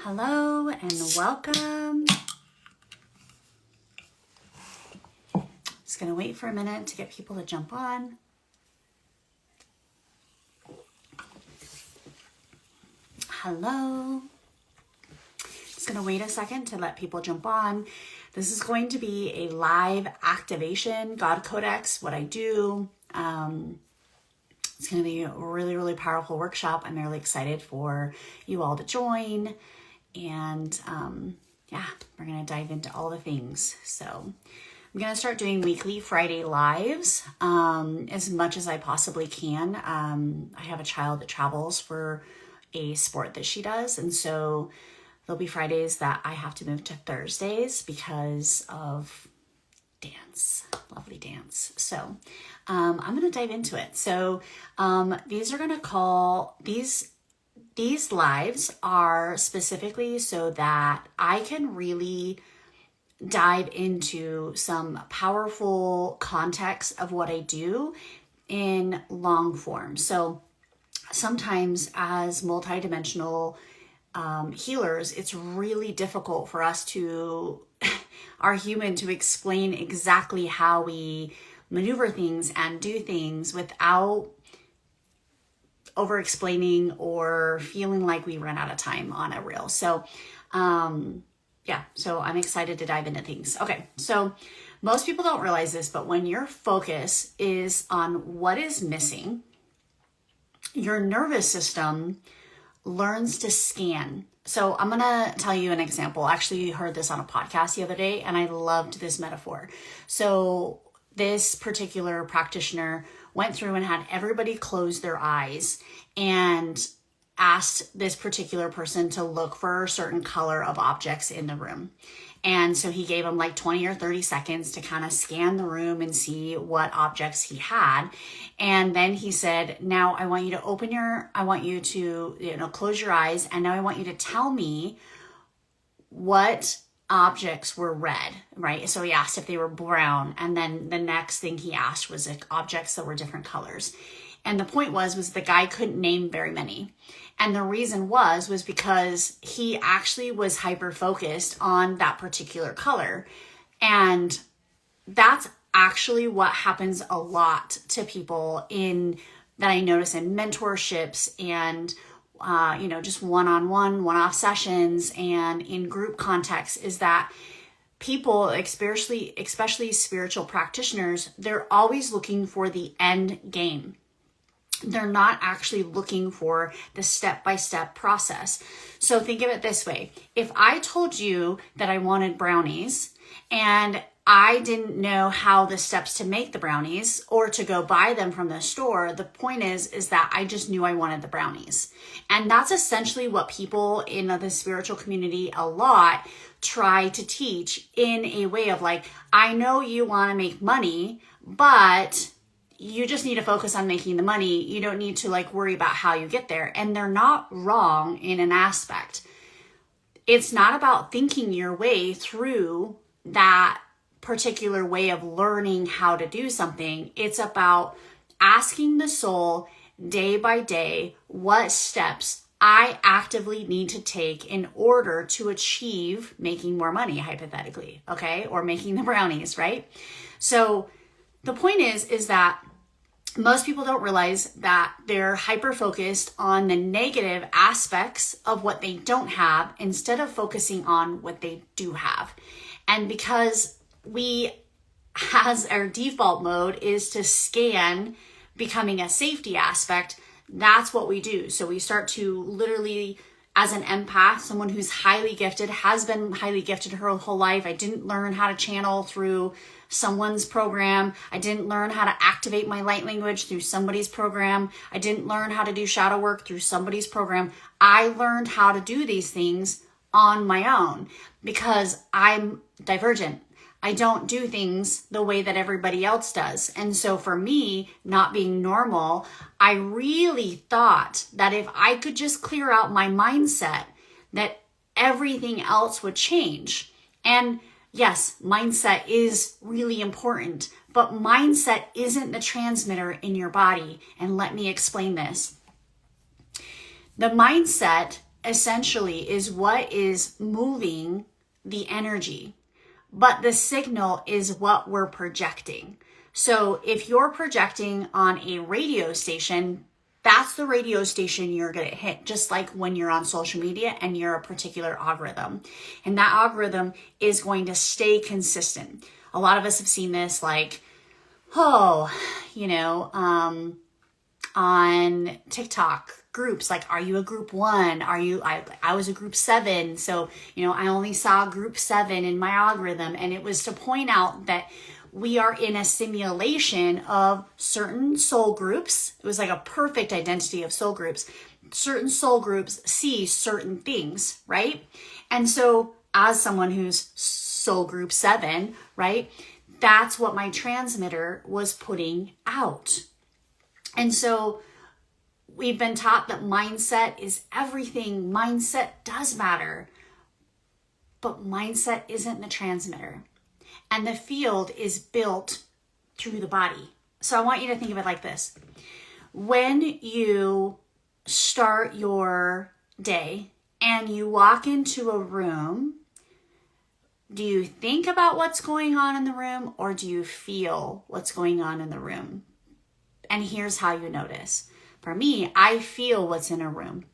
Hello and welcome. Just gonna wait for a minute to get people to jump on. Hello. Just gonna wait a second to let people jump on. This is going to be a live activation, God Codex, what I do. It's going to be a really, really powerful workshop. I'm really excited for you all to join. And yeah, we're going to dive into all the things. So I'm going to start doing weekly Friday lives as much as I possibly can. I have a child that travels for a sport that she does. And so there'll be Fridays that I have to move to Thursdays because of dance, lovely dance. So I'm going to dive into it. So these lives are specifically so that I can really dive into some powerful context of what I do in long form. So sometimes as multidimensional healers, it's really difficult for us our human to explain exactly how we maneuver things and do things without over explaining or feeling like we run out of time on a reel. So yeah, so I'm excited to dive into things. Okay, so most people don't realize this, but when your focus is on what is missing, your nervous system learns to scan. So I'm going to tell you an example. I actually heard this on a podcast the other day, and I loved this metaphor. So this particular practitioner went through and had everybody close their eyes and asked this particular person to look for a certain color of objects in the room. And so he gave them like 20 or 30 seconds to kind of scan the room and see what objects he had. And then he said, now I want you to close your eyes. And now I want you to tell me what objects were red, right? So he asked if they were brown. And then the next thing he asked was like objects that were different colors. And the point was the guy couldn't name very many. And the reason was because he actually was hyper-focused on that particular color. And that's actually what happens a lot to people that I notice in mentorships and, just one-on-one, one-off sessions and in group context is that people, especially spiritual practitioners, they're always looking for the end game. They're not actually looking for the step-by-step process. So think of it this way. If I told you that I wanted brownies and I didn't know how the steps to make the brownies or to go buy them from the store, the point is that I just knew I wanted the brownies. And that's essentially what people in the spiritual community a lot try to teach in a way of like, I know you want to make money, but you just need to focus on making the money. You don't need to worry about how you get there. And they're not wrong in an aspect. It's not about thinking your way through that particular way of learning how to do something. It's about asking the soul day by day what steps I actively need to take in order to achieve making more money, hypothetically, okay? Or making the brownies, right? So the point is that most people don't realize that they're hyper-focused on the negative aspects of what they don't have instead of focusing on what they do have. And because as our default mode is to scan becoming a safety aspect, that's what we do. So we start to literally, as an empath, someone who's highly gifted, has been highly gifted her whole life. I didn't learn how to channel through someone's program. I didn't learn how to activate my light language through somebody's program. I didn't learn how to do shadow work through somebody's program. I learned how to do these things on my own because I'm divergent. I don't do things the way that everybody else does. And so for me, not being normal, I really thought that if I could just clear out my mindset, that everything else would change. And yes, mindset is really important, but mindset isn't the transmitter in your body. And let me explain this. The mindset essentially is what is moving the energy, but the signal is what we're projecting. So if you're projecting on a radio station, that's the radio station you're going to hit, just like when you're on social media and you're a particular algorithm. And that algorithm is going to stay consistent. A lot of us have seen this, like, on TikTok groups, like, are you a group 1? I was a group 7. So, I only saw group 7 in my algorithm. And it was to point out that we are in a simulation of certain soul groups. It was like a perfect identity of soul groups. Certain soul groups see certain things, right? And so as someone who's soul group 7, right, that's what my transmitter was putting out. And so we've been taught that mindset is everything. Mindset does matter, but mindset isn't the transmitter. And the field is built through the body. So I want you to think of it like this. When you start your day and you walk into a room, do you think about what's going on in the room, or do you feel what's going on in the room? And here's how you notice. For me, I feel what's in a room,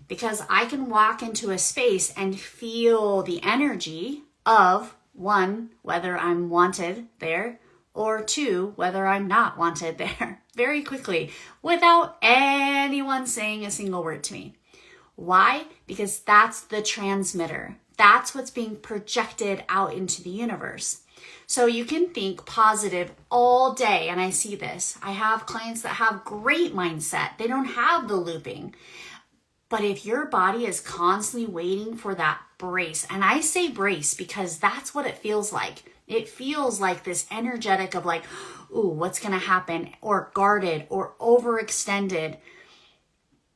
because I can walk into a space and feel the energy of, 1, whether I'm wanted there, or 2, whether I'm not wanted there, very quickly, without anyone saying a single word to me. Why? Because that's the transmitter. That's what's being projected out into the universe. So you can think positive all day, and I see this. I have clients that have great mindset. They don't have the looping. But if your body is constantly waiting for that brace, and I say brace because that's what it feels like. It feels like this energetic of like, ooh, what's going to happen? Or guarded or overextended.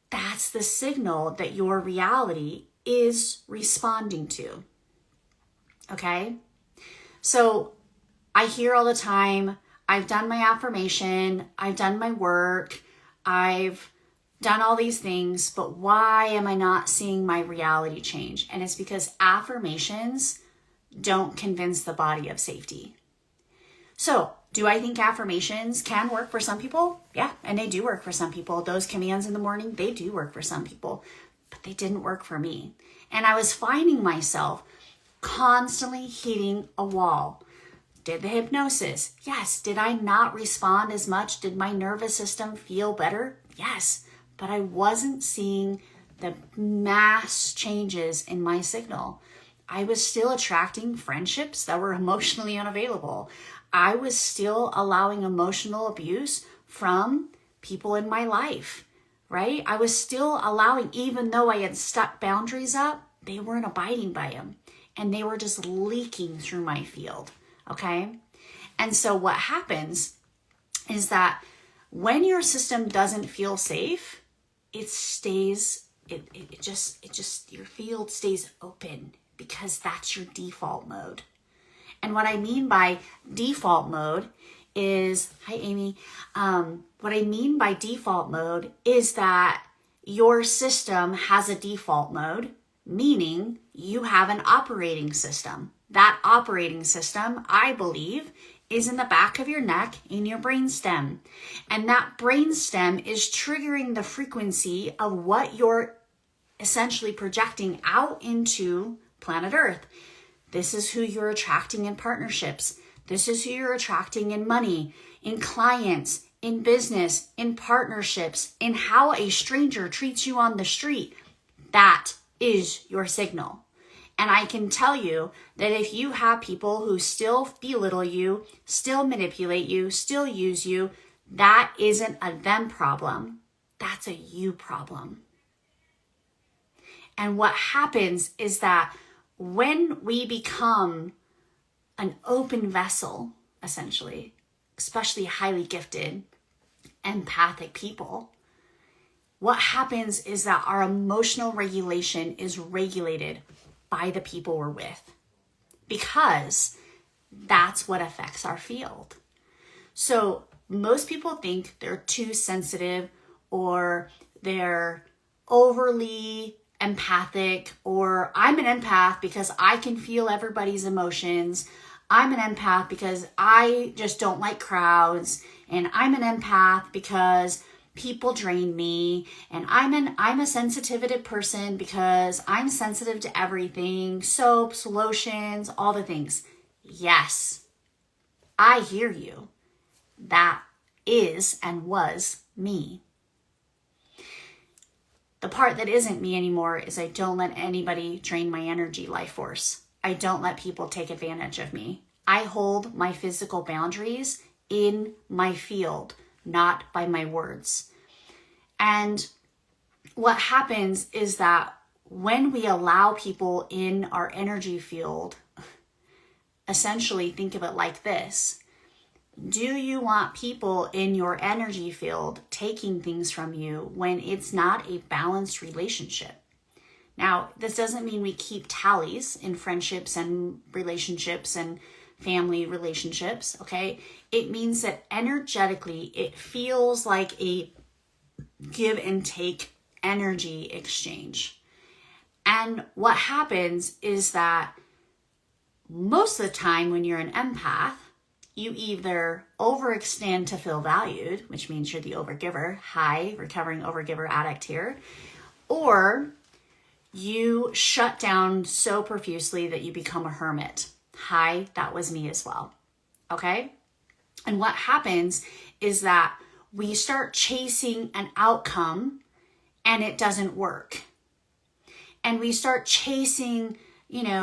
That's the signal that your reality is responding to. Okay? So I hear all the time, I've done my affirmation, I've done my work, I've done all these things, but why am I not seeing my reality change? And it's because affirmations don't convince the body of safety. So, do I think affirmations can work for some people? Yeah, and they do work for some people. Those commands in the morning, they do work for some people, but they didn't work for me. And I was finding myself constantly hitting a wall. Did the hypnosis? Yes. Did I not respond as much? Did my nervous system feel better? Yes. But I wasn't seeing the mass changes in my signal. I was still attracting friendships that were emotionally unavailable. I was still allowing emotional abuse from people in my life, right? I was still allowing, even though I had stuck boundaries up, they weren't abiding by them. And they were just leaking through my field, okay? And so what happens is that when your system doesn't feel safe, it just, your field stays open because that's your default mode. And what I mean by default mode is, hi Amy, what I mean by default mode is that your system has a default mode, meaning you have an operating system. That operating system, I believe, is in the back of your neck in your brainstem. And that brainstem is triggering the frequency of what you're essentially projecting out into planet Earth. This is who you're attracting in partnerships. This is who you're attracting in money, in clients, in business, in partnerships, in how a stranger treats you on the street. That is your signal. And I can tell you that if you have people who still belittle you, still manipulate you, still use you, that isn't a them problem. That's a you problem. And what happens is that when we become an open vessel, essentially, especially highly gifted, empathic people, what happens is that our emotional regulation is regulated by the people we're with, because that's what affects our field. So most people think they're too sensitive or they're overly empathic, or I'm an empath because I can feel everybody's emotions. I'm an empath because I just don't like crowds. And I'm an empath because people drain me. And I'm a sensitivity person because I'm sensitive to everything. Soaps, lotions, all the things. Yes, I hear you. That is and was me. The part that isn't me anymore is I don't let anybody drain my energy life force. I don't let people take advantage of me. I hold my physical boundaries in my field, not by my words. And what happens is that when we allow people in our energy field, essentially think of it like this. Do you want people in your energy field taking things from you when it's not a balanced relationship? Now, this doesn't mean we keep tallies in friendships and relationships and family relationships, okay? It means that energetically, it feels like a give and take energy exchange. And what happens is that most of the time when you're an empath, you either overextend to feel valued, which means you're the overgiver, hi, recovering overgiver addict here, or you shut down so profusely that you become a hermit. Hi, that was me as well, okay? And what happens is that we start chasing an outcome and it doesn't work. And we start chasing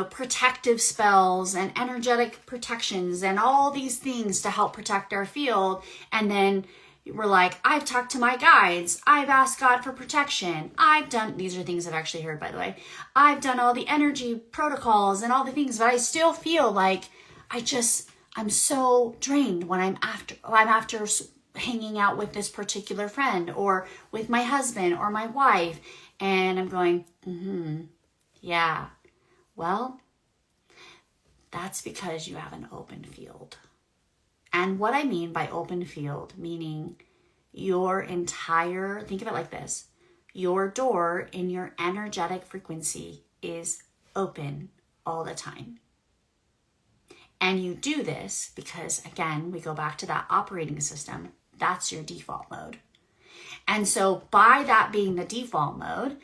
protective spells and energetic protections and all these things to help protect our field. And then we're like, I've talked to my guides. I've asked God for protection. These are things I've actually heard, by the way. I've done all the energy protocols and all the things, but I still feel like I'm so drained when I'm after hanging out with this particular friend or with my husband or my wife. And I'm going, yeah. Well, that's because you have an open field. And what I mean by open field, meaning think of it like this, your door in your energetic frequency is open all the time. And you do this because, again, we go back to that operating system. That's your default mode. And so by that being the default mode,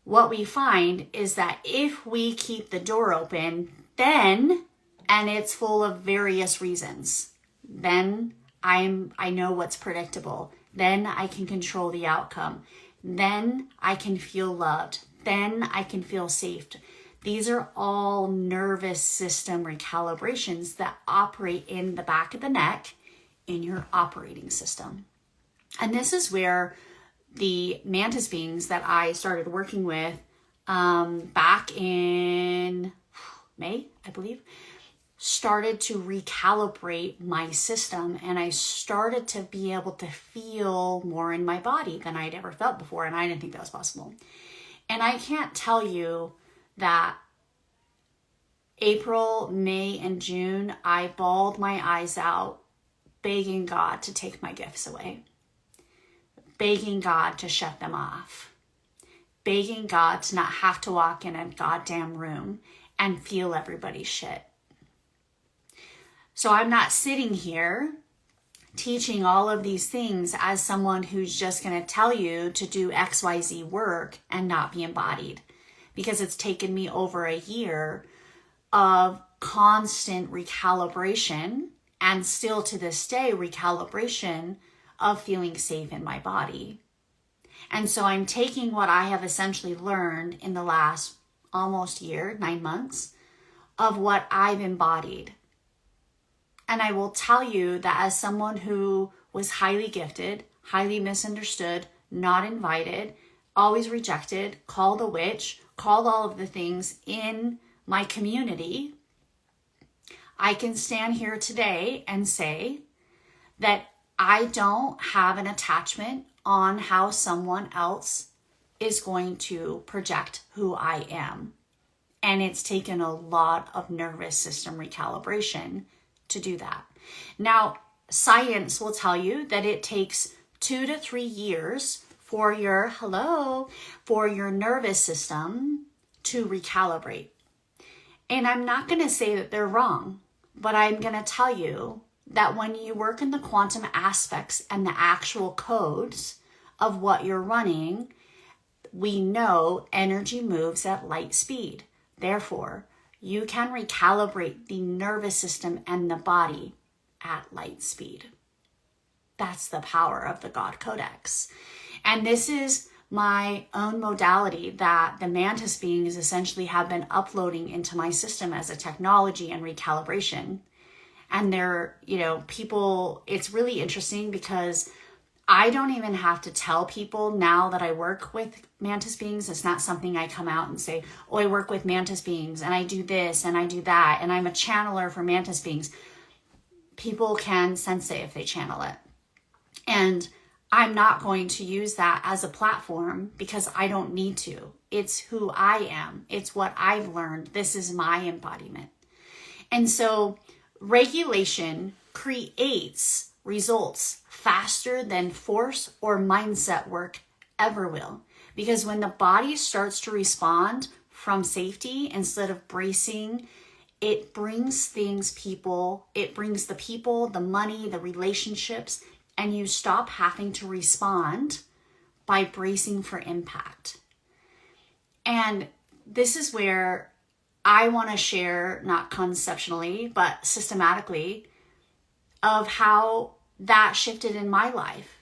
what we find is that if we keep the door open, and it's full of various reasons, then I know what's predictable. Then I can control the outcome. Then I can feel loved. Then I can feel safe. These are all nervous system recalibrations that operate in the back of the neck in your operating system. And this is where the mantis beings that I started working with back in May, I believe, started to recalibrate my system, and I started to be able to feel more in my body than I'd ever felt before, and I didn't think that was possible. And I can't tell you that April, May, and June, I bawled my eyes out, begging God to take my gifts away. Begging God to shut them off. Begging God to not have to walk in a goddamn room and feel everybody's shit. So I'm not sitting here teaching all of these things as someone who's just going to tell you to do XYZ work and not be embodied. Because it's taken me over a year of constant recalibration, and still to this day, recalibration of feeling safe in my body. And so I'm taking what I have essentially learned in the last almost year, 9 months, of what I've embodied. And I will tell you that as someone who was highly gifted, highly misunderstood, not invited, always rejected, called a witch, called all of the things in my community, I can stand here today and say that I don't have an attachment on how someone else is going to project who I am. And it's taken a lot of nervous system recalibration to do that. Now, science will tell you that it takes 2 to 3 years for your nervous system to recalibrate. And I'm not going to say that they're wrong, but I'm going to tell you that when you work in the quantum aspects and the actual codes of what you're running, we know energy moves at light speed. Therefore, you can recalibrate the nervous system and the body at light speed. That's the power of the God Codex. And this is my own modality that the Mantis beings essentially have been uploading into my system as a technology and recalibration. And they're, people, it's really interesting because I don't even have to tell people now that I work with Mantis beings. It's not something I come out and say, oh, I work with Mantis beings and I do this and I do that. And I'm a channeler for Mantis beings. People can sense it if they channel it. And I'm not going to use that as a platform because I don't need to. It's who I am. It's what I've learned. This is my embodiment. And so regulation creates results faster than force or mindset work ever will. Because when the body starts to respond from safety instead of bracing, it brings it brings the people, the money, the relationships, and you stop having to respond by bracing for impact. And this is where I want to share, not conceptually, but systematically, of how that shifted in my life.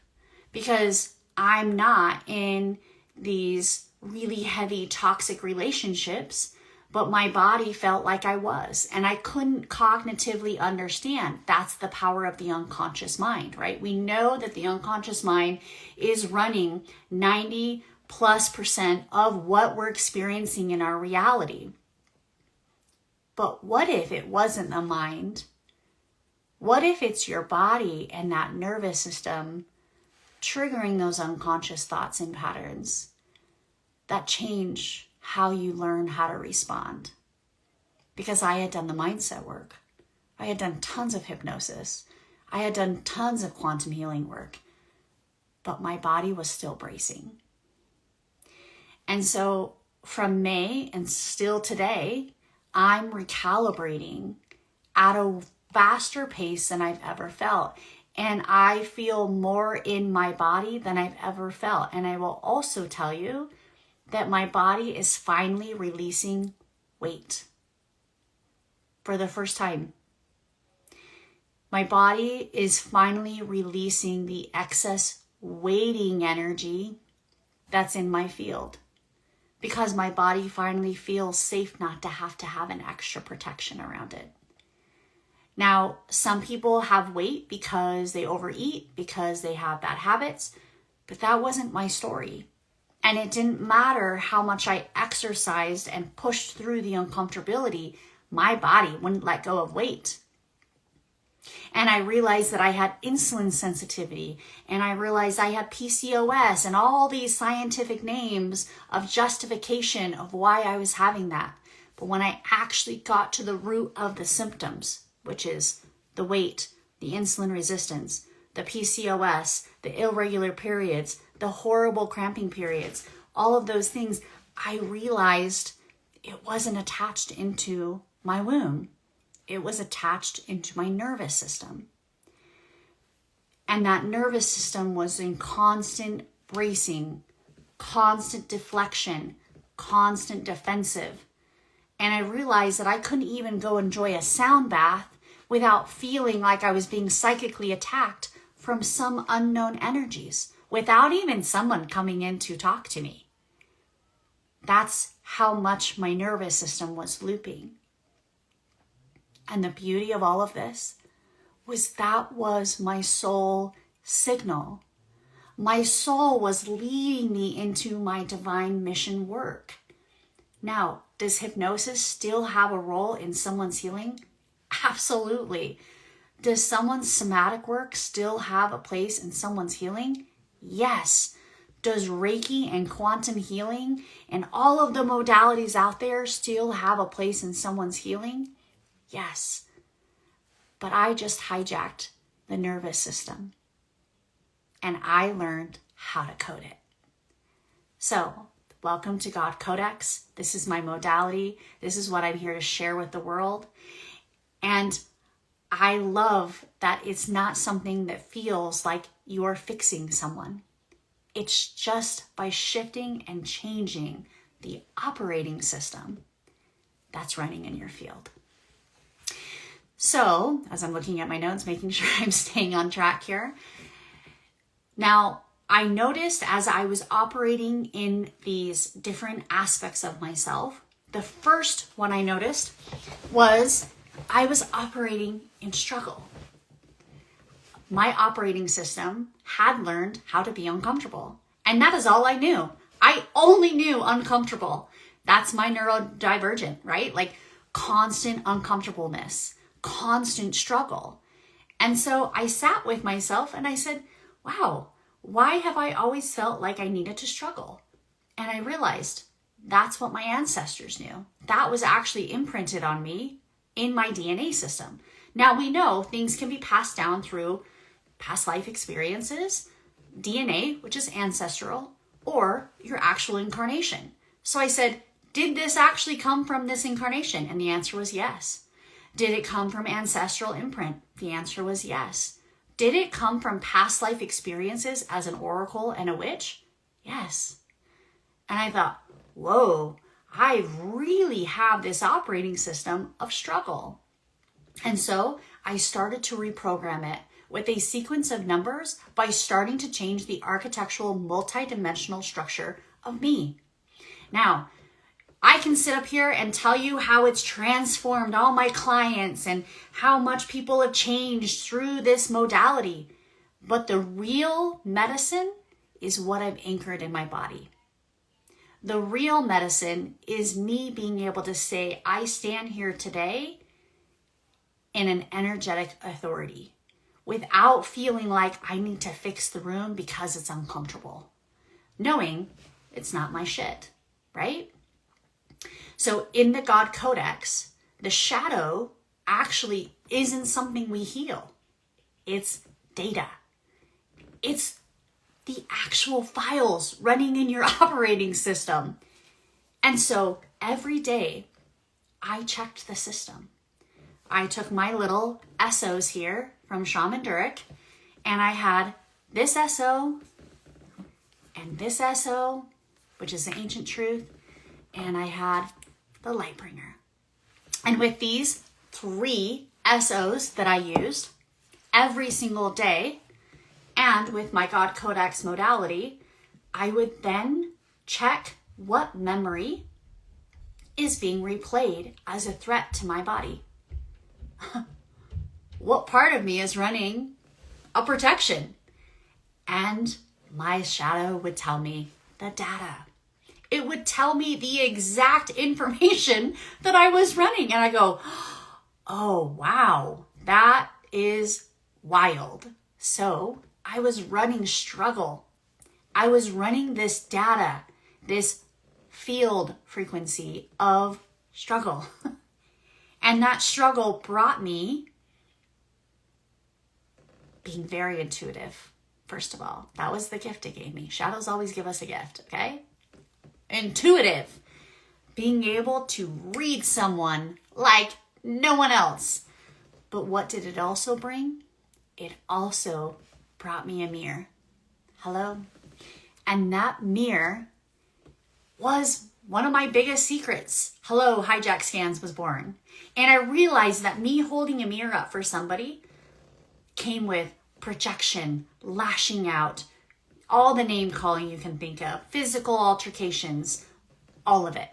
Because I'm not in these really heavy toxic relationships, but my body felt like I was, and I couldn't cognitively understand. That's the power of the unconscious mind, right? We know that the unconscious mind is running 90+% of what we're experiencing in our reality. But what if it wasn't the mind? What if it's your body and that nervous system triggering those unconscious thoughts and patterns that change how you learn how to respond? Because I had done the mindset work. I had done tons of hypnosis. I had done tons of quantum healing work, but my body was still bracing. And so from May and still today, I'm recalibrating at a faster pace than I've ever felt. And I feel more in my body than I've ever felt. And I will also tell you that my body is finally releasing weight for the first time. My body is finally releasing the excess weighting energy that's in my field, because my body finally feels safe not to have an extra protection around it. Now, some people have weight because they overeat, because they have bad habits, but that wasn't my story. And it didn't matter how much I exercised and pushed through the uncomfortability, my body wouldn't let go of weight. And I realized that I had insulin sensitivity, and I realized I had PCOS and all these scientific names of justification of why I was having that. But when I actually got to the root of the symptoms, which is the weight, the insulin resistance, the PCOS, the irregular periods, the horrible cramping periods, all of those things, I realized it wasn't attached into my womb. It was attached into my nervous system. And that nervous system was in constant bracing, constant deflection, constant defensive. And I realized that I couldn't even go enjoy a sound bath without feeling like I was being psychically attacked from some unknown energies, without even someone coming in to talk to me. That's how much my nervous system was looping. And the beauty of all of this was that was my soul signal. My soul was leading me into my divine mission work. Now, does hypnosis still have a role in someone's healing? Absolutely. Does someone's somatic work still have a place in someone's healing? Yes. Does Reiki and quantum healing and all of the modalities out there still have a place in someone's healing? Yes. But I just hijacked the nervous system, and I learned how to code it. So, welcome to God Codex. This is my modality. This is what I'm here to share with the world. And I love that it's not something that feels like you're fixing someone. It's just by shifting and changing the operating system that's running in your field. So, as I'm looking at my notes, making sure I'm staying on track here. Now, I noticed as I was operating in these different aspects of myself, the first one I noticed was I was operating in struggle. My operating system had learned how to be uncomfortable. And that is all I knew. I only knew uncomfortable. That's my neurodivergent, right? Like constant uncomfortableness, constant struggle. And so I sat with myself and I said, wow, why have I always felt like I needed to struggle? And I realized that's what my ancestors knew. That was actually imprinted on me in my DNA system. Now we know things can be passed down through past life experiences, DNA, which is ancestral, or your actual incarnation. So I said, did this actually come from this incarnation? And the answer was yes. Did it come from ancestral imprint? The answer was yes. Did it come from past life experiences as an oracle and a witch? Yes. And I thought, whoa, I really have this operating system of struggle. And so I started to reprogram it with a sequence of numbers by starting to change the architectural multidimensional structure of me. Now, I can sit up here and tell you how it's transformed all my clients and how much people have changed through this modality. But the real medicine is what I've anchored in my body. The real medicine is me being able to say, I stand here today in an energetic authority without feeling like I need to fix the room because it's uncomfortable. Knowing it's not my shit, right? So in the God Codex, the shadow actually isn't something we heal. It's data. It's the actual files running in your operating system. And so every day I checked the system. I took my little SOs here from Shaman Durek, and I had this SO and this SO, which is the ancient truth, and I had the Lightbringer. And with these 3 SOs that I used every single day, and with my God Codex modality, I would then check what memory is being replayed as a threat to my body. What part of me is running a protection? And my shadow would tell me the data. It would tell me the exact information that I was running. And I go, oh, wow, that is wild. So I was running struggle. I was running this data, this field frequency of struggle. And that struggle brought me being very intuitive, first of all. That was the gift it gave me. Shadows always give us a gift, okay? Intuitive. Being able to read someone like no one else. But what did it also bring? It also brought me a mirror. Hello? And that mirror was one of my biggest secrets. Hello, Hijack Scans was born. And I realized that me holding a mirror up for somebody came with projection, lashing out, all the name calling you can think of, physical altercations, all of it.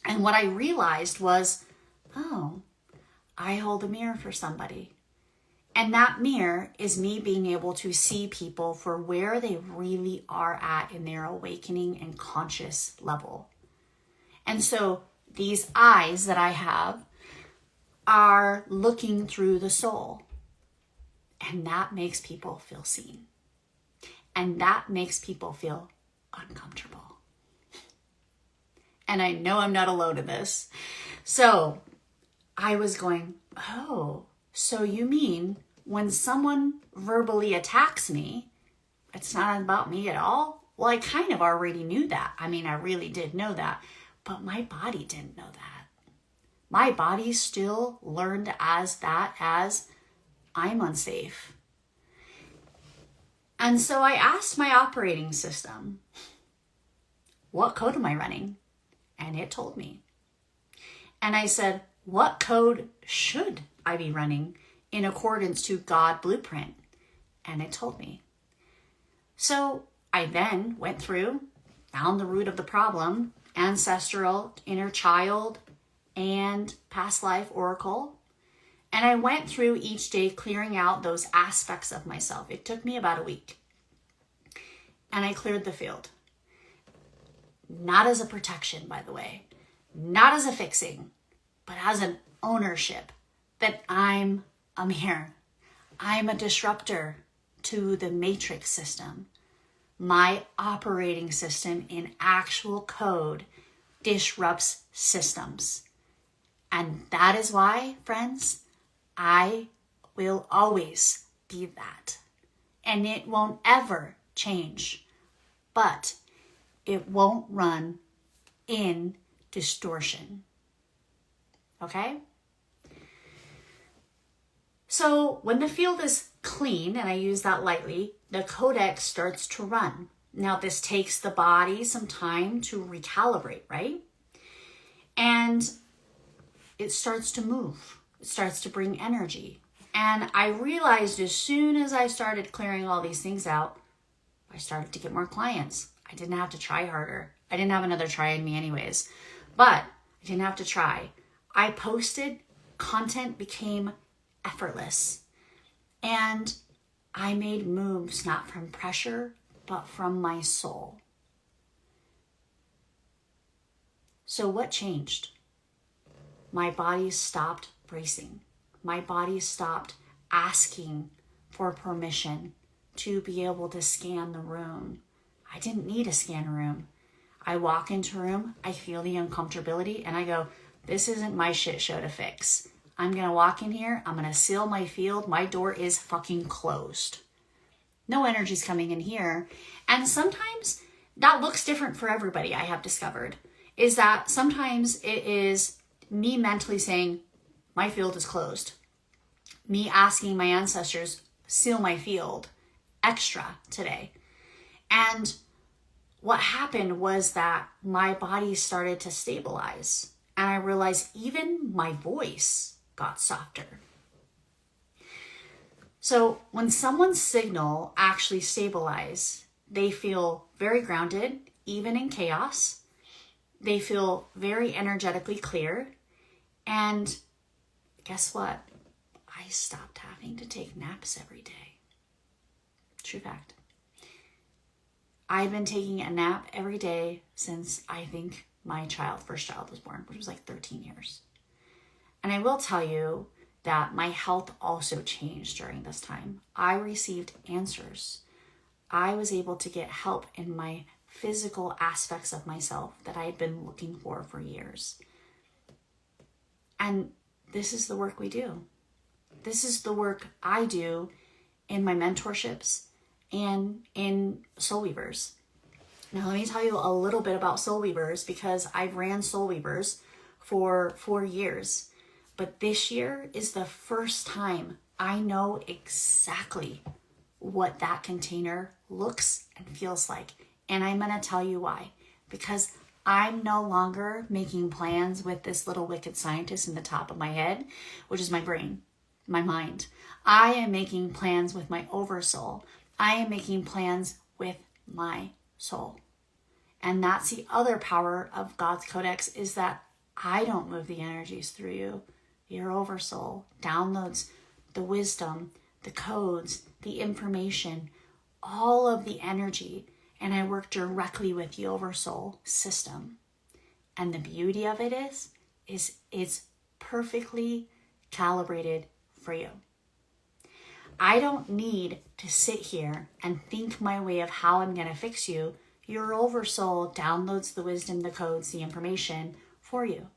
And what I realized was, oh, I hold a mirror for somebody. And that mirror is me being able to see people for where they really are at in their awakening and conscious level. And so these eyes that I have are looking through the soul. And that makes people feel seen. And that makes people feel uncomfortable. And I know I'm not alone in this. So I was going, oh, so you mean when someone verbally attacks me, it's not about me at all? Well, I kind of already knew that. I mean, I really did know that, but my body didn't know that. My body still learned as I'm unsafe. And so I asked my operating system, what code am I running? And it told me. And I said, what code should I be running in accordance to God blueprint? And it told me. So I then went through, found the root of the problem, ancestral, inner child, and past life oracle. And I went through each day clearing out those aspects of myself. It took me about a week. And I cleared the field. Not as a protection, by the way. Not as a fixing, but as an ownership that I'm a mirror. I'm a disruptor to the matrix system. My operating system in actual code disrupts systems. And that is why, friends, I will always be that. And it won't ever change. But it won't run in distortion. Okay? So when the field is clean, and I use that lightly, the codex starts to run. Now this takes the body some time to recalibrate, right? And it starts to move. It starts to bring energy. And I realized as soon as I started clearing all these things out, I started to get more clients. I didn't have to try harder. I didn't have another try in me anyways, but I didn't have to try. I posted, content became effortless. And I made moves not from pressure, but from my soul. So what changed? My body stopped bracing. My body stopped asking for permission to be able to scan the room. I didn't need to scan a room. I walk into a room, I feel the uncomfortability, and I go, this isn't my shit show to fix. I'm going to walk in here, I'm going to seal my field, my door is fucking closed. No energy's coming in here. And sometimes that looks different for everybody, I have discovered, is that sometimes it is me mentally saying, my field is closed. Me asking my ancestors, seal my field extra today. And what happened was that my body started to stabilize. And I realized even my voice got softer. So when someone's signal actually stabilizes, they feel very grounded, even in chaos. They feel very energetically clear. And guess what? I stopped having to take naps every day. True fact. I've been taking a nap every day since I think my first child was born, which was like 13 years. And I will tell you that my health also changed during this time. I received answers. I was able to get help in my physical aspects of myself that I had been looking for years. And this is the work we do. This is the work I do in my mentorships and in Soul Weavers. Now, let me tell you a little bit about Soul Weavers because I've ran Soul Weavers for 4 years. But this year is the first time I know exactly what that container looks and feels like. And I'm going to tell you why. Because I'm no longer making plans with this little wicked scientist in the top of my head, which is my brain, my mind. I am making plans with my oversoul. I am making plans with my soul. And that's the other power of God's Codex, is that I don't move the energies through you. Your oversoul downloads the wisdom, the codes, the information, all of the energy, and I work directly with the oversoul system. And the beauty of it is it's perfectly calibrated for you. I don't need to sit here and think my way of how I'm going to fix you. Your oversoul downloads the wisdom, the codes, the information for you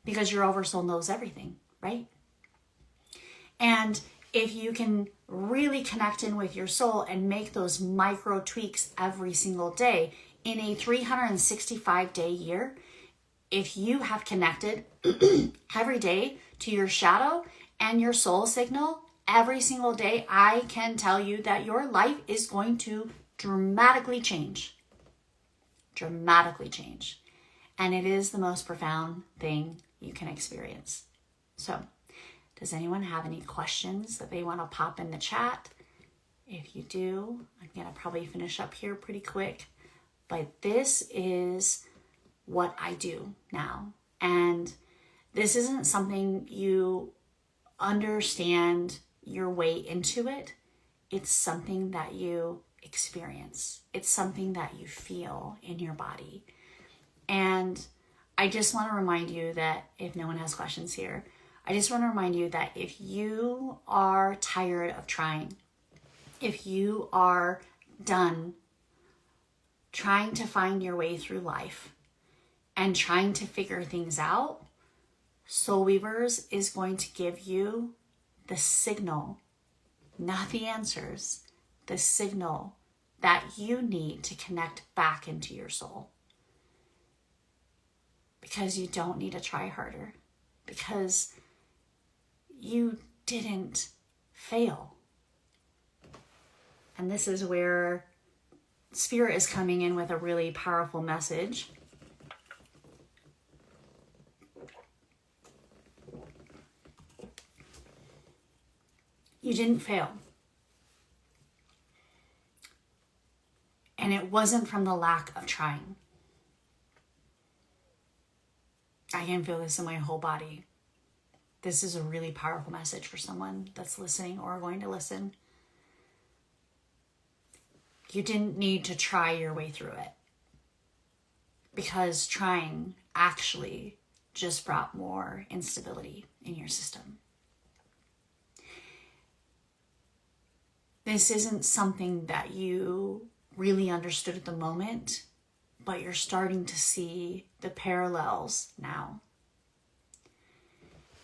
because your oversoul knows everything, right? And if you can really connect in with your soul and make those micro tweaks every single day in a 365-day year, if you have connected every day to your shadow and your soul signal every single day, I can tell you that your life is going to dramatically change. Dramatically change. And it is the most profound thing you can experience. So, does anyone have any questions that they want to pop in the chat? If you do, I'm going to probably finish up here pretty quick. But this is what I do now. And this isn't something you understand your way into it. It's something that you experience. It's something that you feel in your body. And I just want to remind you that if no one has questions here, I just want to remind you that if you are tired of trying, if you are done trying to find your way through life and trying to figure things out, Soul Weavers is going to give you the signal, not the answers, the signal that you need to connect back into your soul. Because you don't need to try harder. Because you didn't fail. And this is where Spirit is coming in with a really powerful message. You didn't fail. And it wasn't from the lack of trying. I can feel this in my whole body. This is a really powerful message for someone that's listening or going to listen. You didn't need to try your way through it. Because trying actually just brought more instability in your system. This isn't something that you really understood at the moment, but you're starting to see the parallels now.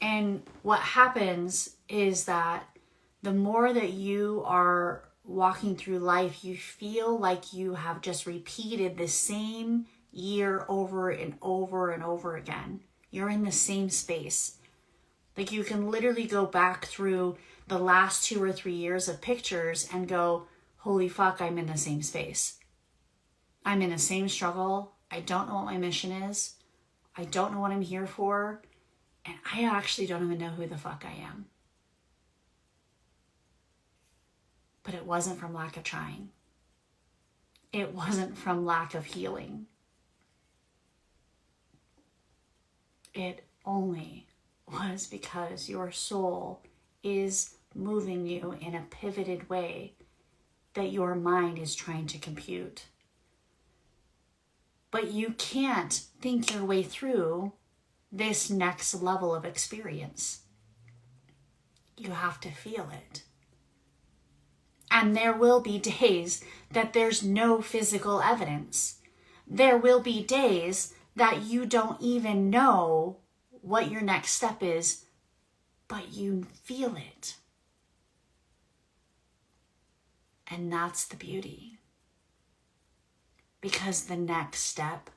And what happens is that the more that you are walking through life, you feel like you have just repeated the same year over and over and over again. You're in the same space. Like you can literally go back through the last 2 or 3 years of pictures and go, holy fuck, I'm in the same space. I'm in the same struggle. I don't know what my mission is. I don't know what I'm here for. And I actually don't even know who the fuck I am. But it wasn't from lack of trying. It wasn't from lack of healing. It only was because your soul is moving you in a pivoted way that your mind is trying to compute. But you can't think your way through this next level of experience. You have to feel it. And there will be days that there's no physical evidence. There will be days that you don't even know what your next step is, but you feel it. And that's the beauty. Because the next step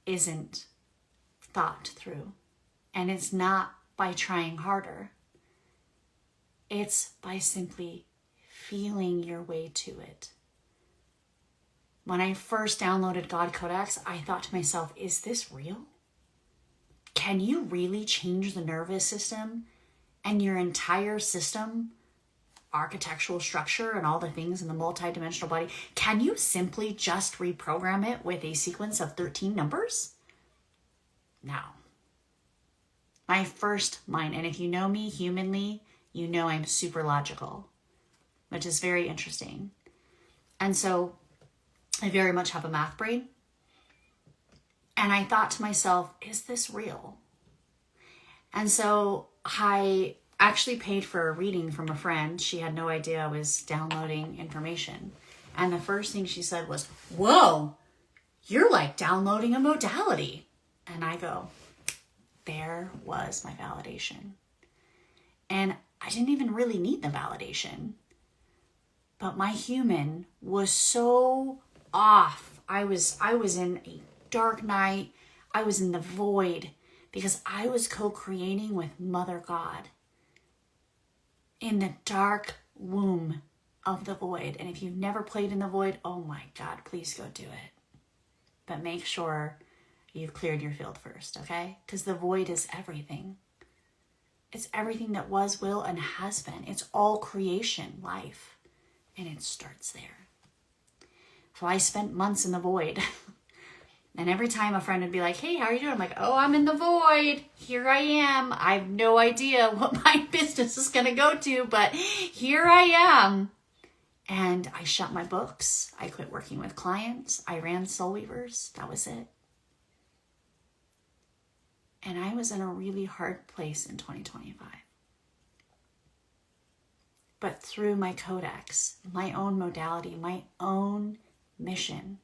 isn't thought through. And it's not by trying harder. It's by simply feeling your way to it. When I first downloaded God Codex, I thought to myself, is this real? Can you really change the nervous system and your entire system, architectural structure and all the things in the multidimensional body? Can you simply just reprogram it with a sequence of 13 numbers? No. My first mind, and if you know me humanly, you know I'm super logical, which is very interesting. And so I very much have a math brain. And I thought to myself, is this real? And so I actually paid for a reading from a friend. She had no idea I was downloading information. And the first thing she said was, whoa, you're like downloading a modality. And I go, there was my validation. And I didn't even really need the validation. But my human was so off. I was in a dark night. I was in the void because I was co-creating with Mother God in the dark womb of the void. And if you've never played in the void, oh my God, please go do it. But make sure you've cleared your field first, okay? Because the void is everything. It's everything that was, will, and has been. It's all creation, life. And it starts there. So I spent months in the void. And every time a friend would be like, hey, how are you doing? I'm like, oh, I'm in the void. Here I am. I have no idea what my business is going to go to, but here I am. And I shut my books. I quit working with clients. I ran Soul Weavers. That was it. And I was in a really hard place in 2025. But through my codex, my own modality, my own mission,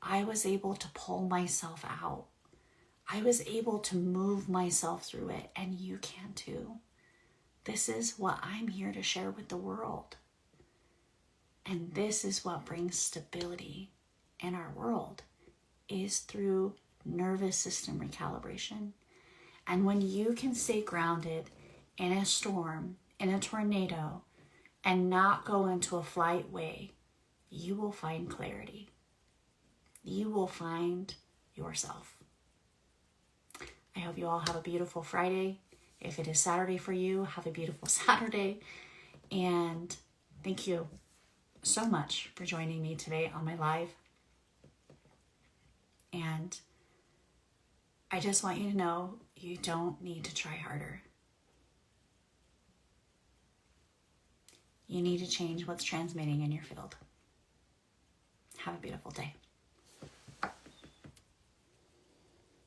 I was able to pull myself out. I was able to move myself through it, and you can too. This is what I'm here to share with the world. And this is what brings stability in our world, is through nervous system recalibration. And when you can stay grounded in a storm, in a tornado, and not go into a flight way, you will find clarity. You will find yourself. I hope you all have a beautiful Friday. If it is Saturday for you, have a beautiful Saturday. And thank you so much for joining me today on my live. And I just want you to know you don't need to try harder. You need to change what's transmitting in your field. Have a beautiful day.